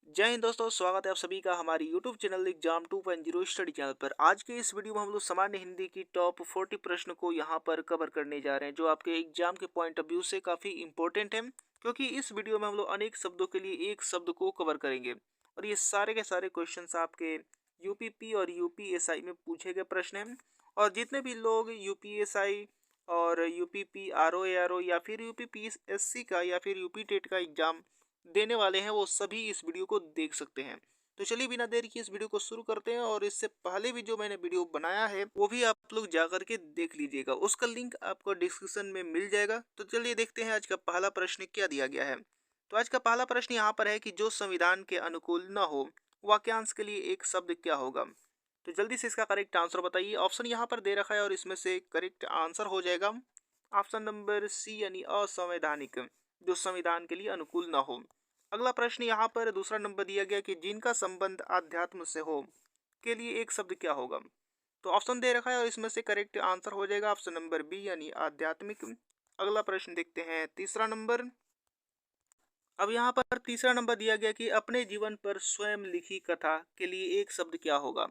जय हिंद दोस्तों, स्वागत है आप सभी का हमारी YouTube channel exam 2.0 study channel पर। आज के इस वीडियो में हम लोग सामान्य हिंदी की टॉप 40 प्रश्न को यहाँ पर कवर करने जा रहे हैं, जो आपके एग्जाम के पॉइंट ऑफ व्यू से काफ़ी इंपॉर्टेंट है। क्योंकि इस वीडियो में हम लोग अनेक शब्दों के लिए एक शब्द को कवर करेंगे और ये सारे के सारे क्वेश्चन आपके यूपीपी और यूपीएसआई में पूछे गए प्रश्न हैं। और जितने भी लोग यूपीएसआई और यूपीपी आरओ या फिर यूपीपीएससी का या फिर यूपी टेट का एग्जाम देने वाले हैं, वो सभी इस वीडियो को देख सकते हैं। तो चलिए बिना देरी के इस वीडियो को शुरू करते हैं। और इससे पहले भी जो मैंने वीडियो बनाया है वो भी आप लोग जा करके देख लीजिएगा, उसका लिंक आपको डिस्क्रिप्शन में मिल जाएगा। तो चलिए देखते हैं आज का पहला प्रश्न क्या दिया गया है। तो आज का पहला प्रश्न यहाँ पर है कि जो संविधान के अनुकूल न हो, वाक्यांश के लिए एक शब्द क्या होगा। तो जल्दी से इसका करेक्ट आंसर बताइए। ऑप्शन यहाँ पर दे रखा है और इसमें से करेक्ट आंसर हो जाएगा ऑप्शन नंबर सी यानी असंवैधानिक, जो संविधान के लिए अनुकूल ना हो। अगला प्रश्न यहाँ पर दूसरा नंबर दिया गया कि जिनका संबंध आध्यात्म से हो के लिए एक शब्द क्या होगा। तो ऑप्शन दे रखा है और इसमें से करेक्ट आंसर हो जाएगा ऑप्शन नंबर बी यानी आध्यात्मिक। अगला प्रश्न देखते हैं तीसरा नंबर। अब यहाँ पर तीसरा नंबर दिया गया कि अपने जीवन पर स्वयं लिखी कथा के लिए एक शब्द क्या होगा।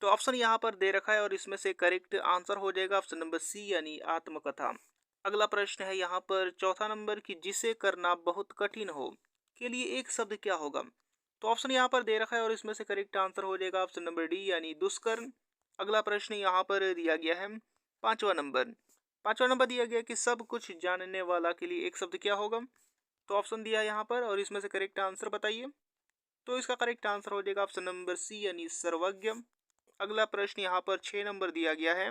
तो ऑप्शन यहाँ पर दे रखा है और इसमें से करेक्ट आंसर हो जाएगा ऑप्शन नंबर सी यानी आत्मकथा। अगला प्रश्न है यहाँ पर चौथा नंबर कि जिसे करना बहुत कठिन हो के लिए एक शब्द क्या होगा। तो ऑप्शन यहाँ पर दे रखा है और इसमें से करेक्ट आंसर हो जाएगा ऑप्शन नंबर डी यानी दुष्कर्म। अगला प्रश्न यहाँ पर दिया गया है पांचवा नंबर। पांचवा नंबर दिया गया कि सब कुछ जानने वाला के लिए एक शब्द क्या होगा। तो ऑप्शन दिया है यहाँ पर और इसमें से करेक्ट आंसर बताइए। तो इसका करेक्ट आंसर हो जाएगा ऑप्शन नंबर सी यानी सर्वज्ञ। अगला प्रश्न यहाँ पर 6 नंबर दिया गया है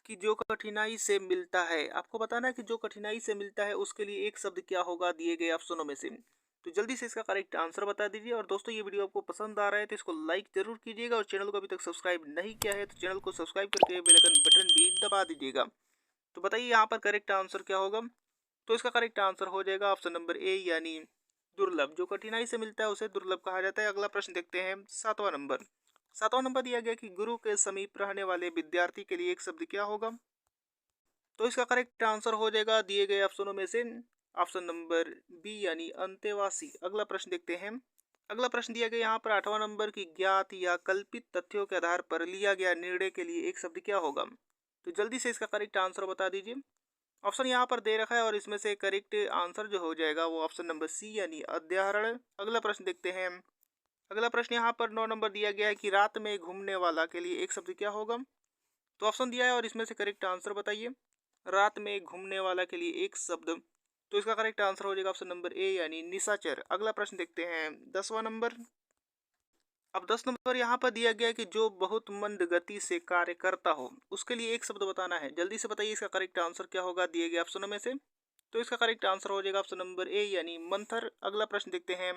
कि जो कठिनाई से मिलता है, आपको बताना है कि जो कठिनाई से मिलता है उसके लिए एक शब्द क्या होगा दिए गए ऑप्शनों में से। तो जल्दी से इसका करेक्ट आंसर बता दीजिए। और दोस्तों ये वीडियो आपको पसंद आ रहा है तो इसको लाइक जरूर कीजिएगा और चैनल को अभी तक सब्सक्राइब नहीं किया है तो चैनल को सब्सक्राइब करके बेल आइकन बटन भी दबा दीजिएगा। तो बताइए यहाँ पर करेक्ट आंसर क्या होगा। तो इसका करेक्ट आंसर हो जाएगा ऑप्शन नंबर ए यानी दुर्लभ। जो कठिनाई से मिलता है उसे दुर्लभ कहा जाता है। अगला प्रश्न देखते हैं सातवां नंबर। सातवां नंबर दिया गया कि गुरु के समीप रहने वाले विद्यार्थी के लिए एक शब्द क्या होगा। तो इसका करेक्ट आंसर हो जाएगा दिए गए ऑप्शनों में से ऑप्शन नंबर बी यानी अंतेवासी। अगला प्रश्न देखते हैं। अगला प्रश्न दिया गया यहाँ पर आठवां नंबर की ज्ञात या कल्पित तथ्यों के आधार पर लिया गया निर्णय के लिए एक शब्द क्या होगा। तो जल्दी से इसका करेक्ट आंसर बता दीजिए। ऑप्शन यहाँ पर दे रखा है और इसमें से करेक्ट आंसर जो हो जाएगा वो ऑप्शन नंबर सी यानी अध्याहरण। अगला प्रश्न देखते हैं। अगला प्रश्न यहाँ पर 9 नंबर दिया गया है कि रात में घूमने वाला के लिए एक शब्द क्या होगा। तो ऑप्शन दिया है और इसमें से करेक्ट आंसर बताइए। रात में घूमने वाला के लिए एक शब्द। तो इसका करेक्ट आंसर हो जाएगा ऑप्शन नंबर ए यानी निशाचर। अगला प्रश्न देखते हैं 10वां नंबर। अब 10 नंबर यहाँ पर दिया गया है कि जो बहुत मंद गति से कार्य करता हो उसके लिए एक शब्द बताना है। जल्दी से बताइए इसका करेक्ट आंसर क्या होगा दिए गए ऑप्शनों में से। तो इसका करेक्ट आंसर हो जाएगा ऑप्शन नंबर ए यानी मंथर। अगला प्रश्न देखते हैं।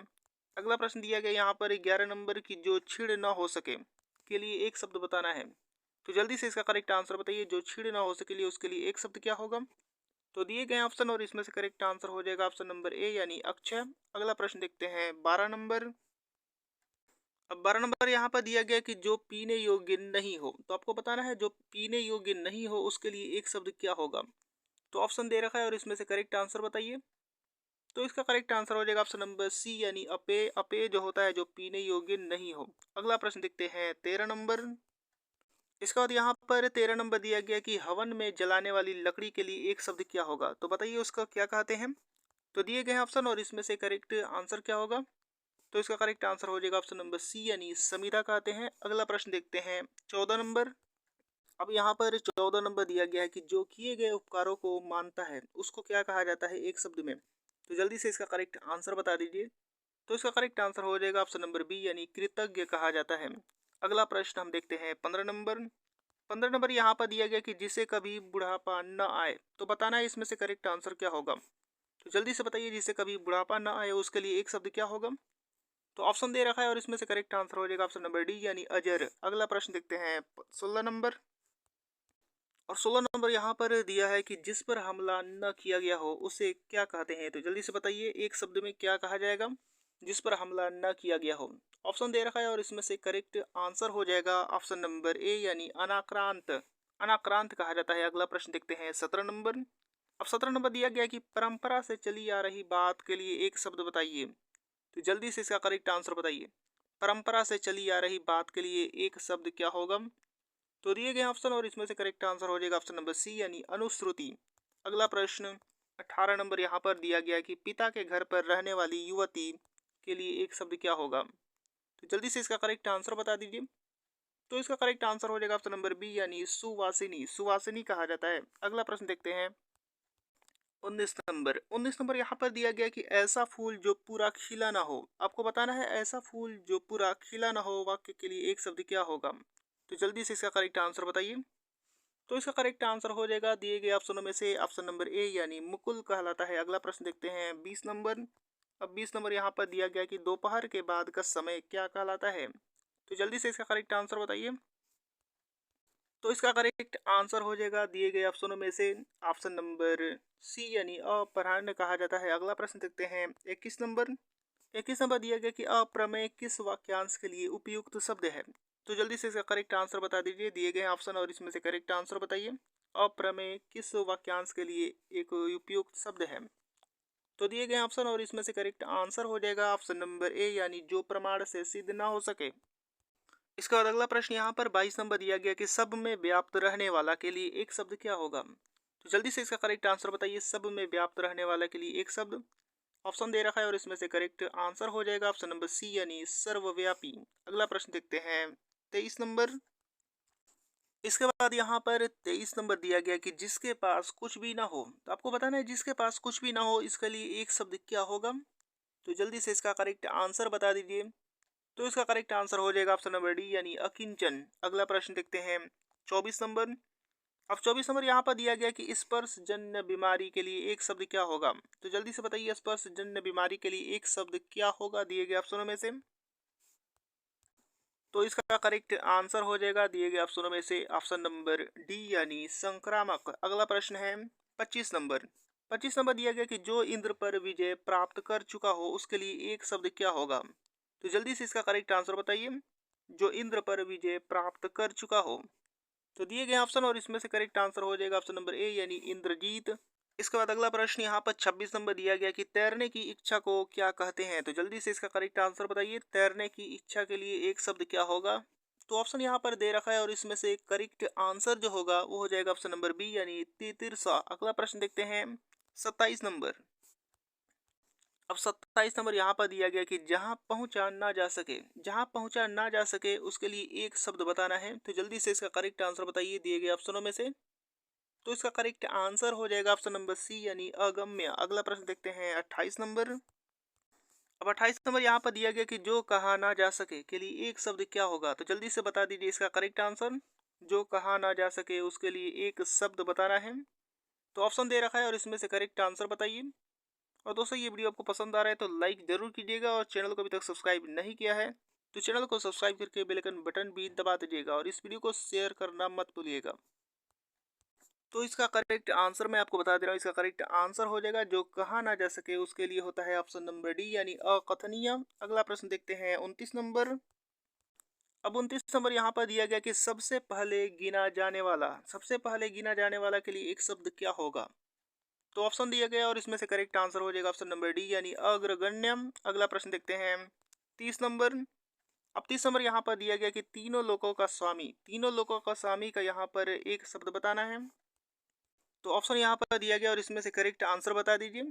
अगला प्रश्न दिया गया यहाँ पर 11 नंबर की जो छिड़ ना हो सके के लिए एक शब्द बताना है। तो जल्दी से इसका करेक्ट आंसर बताइए। जो छिड़ ना हो सके लिए उसके लिए एक शब्द क्या होगा। तो दिए गए ऑप्शन और इसमें से करेक्ट आंसर हो जाएगा ऑप्शन नंबर ए यानी अक्षय। अगला प्रश्न देखते हैं 12 नंबर। अब 12 नंबर यहाँ पर दिया गया कि जो पीने योग्य नहीं हो। तो आपको बताना है जो पीने योग्य नहीं हो उसके लिए एक शब्द क्या होगा। तो ऑप्शन दे रखा है और इसमें से करेक्ट आंसर बताइए। तो इसका करेक्ट आंसर हो जाएगा ऑप्शन नंबर सी यानी अपेय। अपेय जो होता है जो पीने योग्य नहीं हो। अगला प्रश्न देखते हैं 13 नंबर। इसके बाद यहाँ पर 13 नंबर दिया गया कि हवन में जलाने वाली लकड़ी के लिए एक शब्द क्या होगा। तो बताइए उसका क्या कहते हैं। तो दिए गए हैं ऑप्शन और इसमें से करेक्ट आंसर क्या होगा। तो इसका करेक्ट आंसर हो जाएगा ऑप्शन नंबर सी यानी समीरा कहते हैं। अगला प्रश्न देखते हैं 14 नंबर। अब यहाँ पर 14 नंबर दिया गया है कि जो किए गए उपकारों को मानता है उसको क्या कहा जाता है एक शब्द में। तो जल्दी से इसका करेक्ट आंसर बता दीजिए। तो इसका करेक्ट आंसर हो जाएगा ऑप्शन नंबर बी यानी कृतज्ञ कहा जाता है। अगला प्रश्न हम देखते हैं 15 नंबर। 15 नंबर यहाँ पर दिया गया कि जिसे कभी बुढ़ापा न आए। तो बताना है इसमें से करेक्ट आंसर क्या होगा। तो जल्दी से बताइए जिसे कभी बुढ़ापा न आए उसके लिए एक शब्द क्या होगा। तो ऑप्शन दे रखा है और इसमें से करेक्ट आंसर हो जाएगा ऑप्शन नंबर डी यानी अजर। अगला प्रश्न देखते हैं 16 नंबर। और 16 नंबर यहाँ पर दिया है कि जिस पर हमला न किया गया हो उसे क्या कहते हैं। तो जल्दी से बताइए एक शब्द में क्या कहा जाएगा जिस पर हमला न किया गया हो। ऑप्शन दे रखा है और इसमें से करेक्ट आंसर हो जाएगा ऑप्शन नंबर ए यानी अनाक्रांत। अनाक्रांत कहा जाता है। अगला प्रश्न देखते हैं 17 नंबर। अब 17 नंबर दिया गया कि परंपरा से चली आ रही बात के लिए एक शब्द बताइए। तो जल्दी से इसका करेक्ट आंसर बताइए। परंपरा से चली आ रही बात के लिए एक शब्द क्या होगा? तो दिए गए ऑप्शन और इसमें से करेक्ट आंसर हो जाएगा ऑप्शन नंबर सी यानी अनुश्रुति। अगला प्रश्न 18 नंबर यहाँ पर दिया गया कि पिता के घर पर रहने वाली युवती के लिए एक शब्द क्या होगा? तो जल्दी से इसका करेक्ट आंसर बता दीजिए। तो इसका करेक्ट आंसर हो जाएगा ऑप्शन नंबर बी यानी सुवासिनी। सुवासिनी कहा जाता है। अगला प्रश्न देखते हैं 19 नंबर यहाँ पर दिया गया कि ऐसा फूल जो पूरा खिला ना हो। आपको बताना है ऐसा फूल जो पूरा खिला ना हो वाक्य के लिए एक शब्द क्या होगा? तो जल्दी से इसका करेक्ट आंसर बताइए। तो इसका करेक्ट आंसर हो जाएगा दिए गए ऑप्शनों में से ऑप्शन नंबर ए यानी मुकुल कहलाता है। अगला प्रश्न देखते हैं 20 नंबर। अब 20 नंबर यहाँ पर दिया गया कि दोपहर के बाद का समय क्या कहलाता है? तो जल्दी से इसका करेक्ट आंसर बताइए। तो इसका करेक्ट आंसर हो जाएगा दिए गए ऑप्शनों में से ऑप्शन नंबर सी यानी अपराह्न कहा जाता है। अगला प्रश्न देखते हैं 21 नंबर। 21 नंबर दिया गया कि अप्रमेय किस वाक्यांश के लिए उपयुक्त शब्द है? तो जल्दी से इसका करेक्ट आंसर बता दीजिए। दिए गए ऑप्शन और इसमें से करेक्ट आंसर बताइए। अप्रमेय किस वाक्यांश के लिए एक उपयुक्त शब्द है? तो दिए गए ऑप्शन और इसमें से करेक्ट आंसर हो जाएगा ऑप्शन नंबर ए यानी जो प्रमाण से सिद्ध ना हो सके। इसके बाद अगला प्रश्न यहाँ पर 22 नंबर दिया गया कि सब में व्याप्त रहने वाला के लिए एक शब्द क्या होगा? तो जल्दी से इसका करेक्ट आंसर बताइए। सब में व्याप्त रहने वाला के लिए एक शब्द ऑप्शन दे रखा है और इसमें से करेक्ट आंसर हो जाएगा ऑप्शन नंबर सी यानी सर्वव्यापी। अगला प्रश्न देखते हैं 23 नंबर। इसके बाद यहाँ पर 23 नंबर दिया गया कि जिसके पास कुछ भी ना हो। तो आपको बताना है जिसके पास कुछ भी ना हो इसके लिए एक शब्द क्या होगा? तो जल्दी से इसका करेक्ट आंसर बता दीजिए। तो इसका करेक्ट आंसर हो जाएगा ऑप्शन नंबर डी यानी अकिंचन। अगला प्रश्न देखते हैं 24 नंबर। अब 24 नंबर यहाँ पर दिया गया कि स्पर्श जन्य बीमारी के लिए एक शब्द क्या होगा? तो जल्दी से बताइए स्पर्श जन्य बीमारी के लिए एक शब्द क्या होगा दिए गए ऑप्शनों में से? तो इसका करेक्ट आंसर हो जाएगा दिए गए ऑप्शनों में से ऑप्शन नंबर डी यानी संक्रामक। अगला प्रश्न है 25 नंबर। 25 नंबर दिया गया कि जो इंद्र पर विजय प्राप्त कर चुका हो उसके लिए एक शब्द क्या होगा? तो जल्दी से इसका करेक्ट आंसर बताइए। जो इंद्र पर विजय प्राप्त कर चुका हो। तो दिए गए ऑप्शन और इसमें से करेक्ट आंसर हो जाएगा ऑप्शन नंबर ए यानी इंद्रजीत। इसके बाद अगला प्रश्न यहाँ पर 26 नंबर दिया गया कि तैरने की इच्छा को क्या कहते हैं? तो जल्दी से इसका करेक्ट आंसर बताइए। तैरने की इच्छा के लिए एक शब्द क्या होगा? तो ऑप्शन यहाँ पर दे रखा है और इसमें से करेक्ट आंसर जो होगा वो हो जाएगा ऑप्शन नंबर बी यानी तितिरसा। अगला प्रश्न देखते हैं 27 नंबर। अब 27 नंबर यहाँ पर दिया गया कि जहाँ पहुँचा ना जा सके। जहाँ पहुँचा ना जा सके उसके लिए एक शब्द बताना है। तो जल्दी से इसका करेक्ट आंसर बताइए दिए गए ऑप्शनों में से। तो इसका करेक्ट आंसर हो जाएगा ऑप्शन नंबर सी यानी अगम्य। अगला प्रश्न देखते हैं 28 नंबर। अब 28 नंबर यहाँ पर दिया गया कि जो कहा ना जा सके के लिए एक शब्द क्या होगा? तो जल्दी से बता दीजिए इसका करेक्ट आंसर। जो कहा ना जा सके उसके लिए एक शब्द बताना है। तो ऑप्शन दे रखा है और इसमें से करेक्ट आंसर बताइए। और दोस्तों ये वीडियो आपको पसंद आ रहा है तो लाइक जरूर कीजिएगा और चैनल को अभी तक सब्सक्राइब नहीं किया है तो चैनल को सब्सक्राइब करके बेल आइकन बटन भी दबा दीजिएगा और इस वीडियो को शेयर करना मत भूलिएगा। तो इसका करेक्ट आंसर मैं आपको बता दे रहा हूँ। इसका करेक्ट आंसर हो जाएगा जो कहा ना जा सके उसके लिए होता है ऑप्शन नंबर डी यानी अकथनीय। अगला प्रश्न देखते हैं 29 नंबर। अब 29 नंबर यहाँ पर दिया गया कि सबसे पहले गिना जाने वाला के लिए एक शब्द क्या होगा? तो ऑप्शन दिया गया और इसमें से करेक्ट आंसर हो जाएगा ऑप्शन नंबर डी यानी अग्रगण्यम। अगला प्रश्न देखते हैं 30 नंबर। अब 30 नंबर यहाँ पर दिया गया कि तीनों लोकों का स्वामी का यहाँ पर एक शब्द बताना है। तो ऑप्शन यहाँ पर दिया गया और इसमें से करेक्ट आंसर बता दीजिए।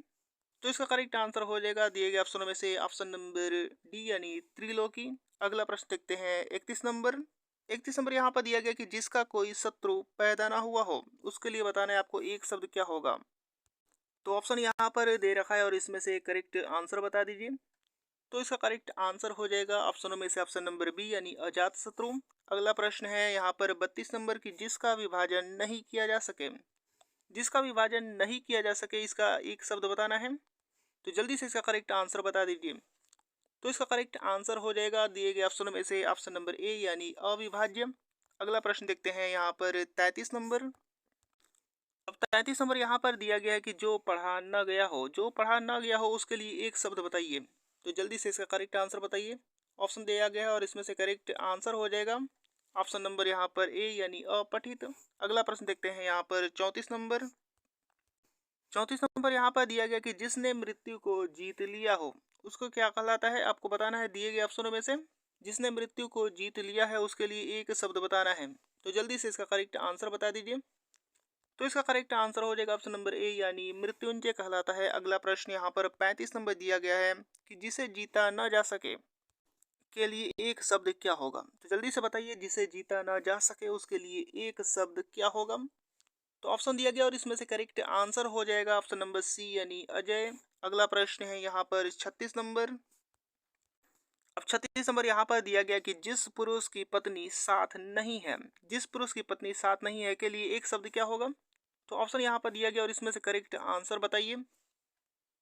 तो इसका करेक्ट आंसर हो जाएगा दिए गए ऑप्शनों में से ऑप्शन नंबर डी यानी त्रिलोकी। अगला प्रश्न देखते हैं 31 नंबर। 31 नंबर यहाँ पर दिया गया कि जिसका कोई शत्रु पैदा ना हुआ हो उसके लिए बताना है आपको एक शब्द क्या होगा? तो ऑप्शन यहाँ पर दे रखा है और इसमें से करेक्ट आंसर बता दीजिए। तो इसका करेक्ट आंसर हो जाएगा ऑप्शनों में से ऑप्शन नंबर बी यानी अजात शत्रु। अगला प्रश्न है यहाँ पर 32 नंबर की जिसका विभाजन नहीं किया जा सके। जिसका विभाजन नहीं किया जा सके इसका एक शब्द बताना है। तो जल्दी से इसका करेक्ट आंसर बता दीजिए। तो इसका करेक्ट आंसर हो जाएगा दिए गए ऑप्शनों में से ऑप्शन नंबर ए यानी अविभाज्य। अगला प्रश्न देखते हैं यहाँ पर 33 नंबर। अब 33 नंबर यहाँ पर दिया गया है कि जो पढ़ा न गया हो उसके लिए एक शब्द बताइए। तो जल्दी से इसका करेक्ट आंसर बताइए। ऑप्शन दिया गया है और इसमें से करेक्ट आंसर हो जाएगा ऑप्शन नंबर यहाँ पर ए यानी अपठित। अगला प्रश्न देखते हैं यहाँ पर 34 नंबर। 34 नंबर यहाँ पर दिया गया कि जिसने मृत्यु को जीत लिया हो उसको क्या कहलाता है, आपको बताना है दिए गए ऑप्शनों में से। जिसने मृत्यु को जीत लिया है उसके लिए एक शब्द बताना है। तो जल्दी से इसका करेक्ट आंसर बता दीजिए। तो इसका करेक्ट आंसर हो जाएगा ऑप्शन नंबर ए यानी मृत्युंजय कहलाता है। अगला प्रश्न यहाँ पर 35 नंबर दिया गया है कि जिसे जीता न जा सके के लिए एक शब्द क्या होगा। तो जल्दी से बताइए, जिसे जीता ना जा सके उसके लिए एक शब्द क्या होगा। तो ऑप्शन दिया गया और इसमें से करेक्ट आंसर हो जाएगा ऑप्शन नंबर सी यानी अजय। अगला प्रश्न है यहाँ पर 36 नंबर। अब 36 नंबर यहाँ पर दिया गया कि जिस पुरुष की पत्नी साथ नहीं है, जिस पुरुष की पत्नी साथ नहीं है के लिए एक शब्द क्या होगा। तो ऑप्शन यहाँ पर दिया गया और इसमें से करेक्ट आंसर बताइए।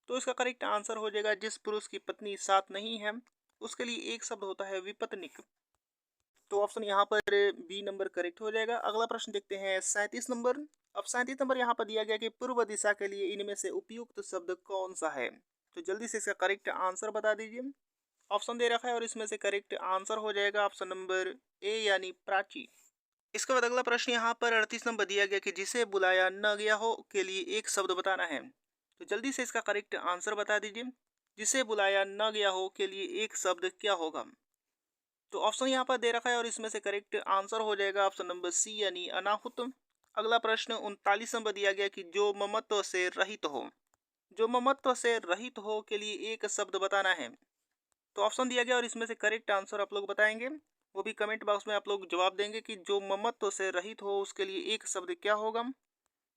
तो इसका करेक्ट आंसर हो जाएगा जिस पुरुष की पत्नी साथ नहीं है उसके लिए एक शब्द होता है विपत्निक। तो ऑप्शन यहाँ पर बी नंबर करेक्ट हो जाएगा। अगला प्रश्न देखते हैं 37 नंबर। अब 37 नंबर यहाँ पर दिया गया कि पूर्व दिशा के लिए इनमें से उपयुक्त शब्द कौन सा है। तो जल्दी से इसका करेक्ट आंसर बता दीजिए। ऑप्शन दे रखा है और इसमें से करेक्ट आंसर हो जाएगा ऑप्शन नंबर ए यानी प्राची। इसके बाद अगला प्रश्न यहाँ पर 38 नंबर दिया गया कि जिसे बुलाया न गया हो के लिए एक शब्द बताना है। तो जल्दी से इसका करेक्ट आंसर बता दीजिए। जिसे बुलाया न गया हो के लिए एक शब्द क्या होगा। तो ऑप्शन यहाँ पर दे रखा है और इसमें से करेक्ट आंसर हो जाएगा ऑप्शन नंबर सी यानी अनाहुत। अगला प्रश्न 39 नंबर दिया गया कि जो ममत्व से रहित हो, जो ममत्व से रहित हो के लिए एक शब्द बताना है। तो ऑप्शन दिया गया और इसमें से करेक्ट आंसर आप लोग बताएंगे, वो भी कमेंट बॉक्स में आप लोग जवाब देंगे कि जो ममत्व से रहित हो उसके लिए एक शब्द क्या होगा।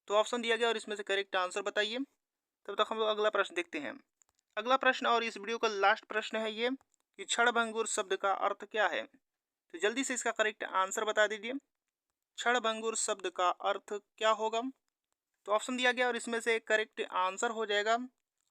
तो ऑप्शन दिया गया और इसमें से करेक्ट आंसर बताइए। तब तक हम लोग अगला प्रश्न देखते हैं। अगला प्रश्न और इस वीडियो का लास्ट प्रश्न है ये कि क्षणभंगुर शब्द का अर्थ क्या है। तो जल्दी से इसका करेक्ट आंसर बता दीजिए। क्षणभंगुर शब्द का अर्थ क्या होगा। तो ऑप्शन दिया गया और इसमें से करेक्ट आंसर हो जाएगा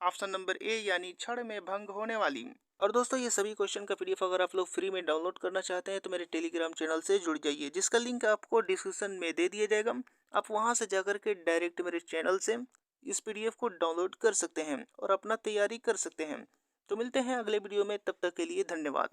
ऑप्शन नंबर ए यानी क्षण में भंग होने वाली। और दोस्तों ये सभी क्वेश्चन का पीडीएफ अगर आप लोग फ्री में डाउनलोड करना चाहते हैं तो मेरे टेलीग्राम चैनल से जुड़ जाइए, जिसका लिंक आपको डिस्क्रिप्शन में दे दिया जाएगा। आप वहां से जाकर के डायरेक्ट मेरे चैनल से इस पीडीएफ को डाउनलोड कर सकते हैं और अपना तैयारी कर सकते हैं। तो मिलते हैं अगले वीडियो में, तब तक के लिए धन्यवाद।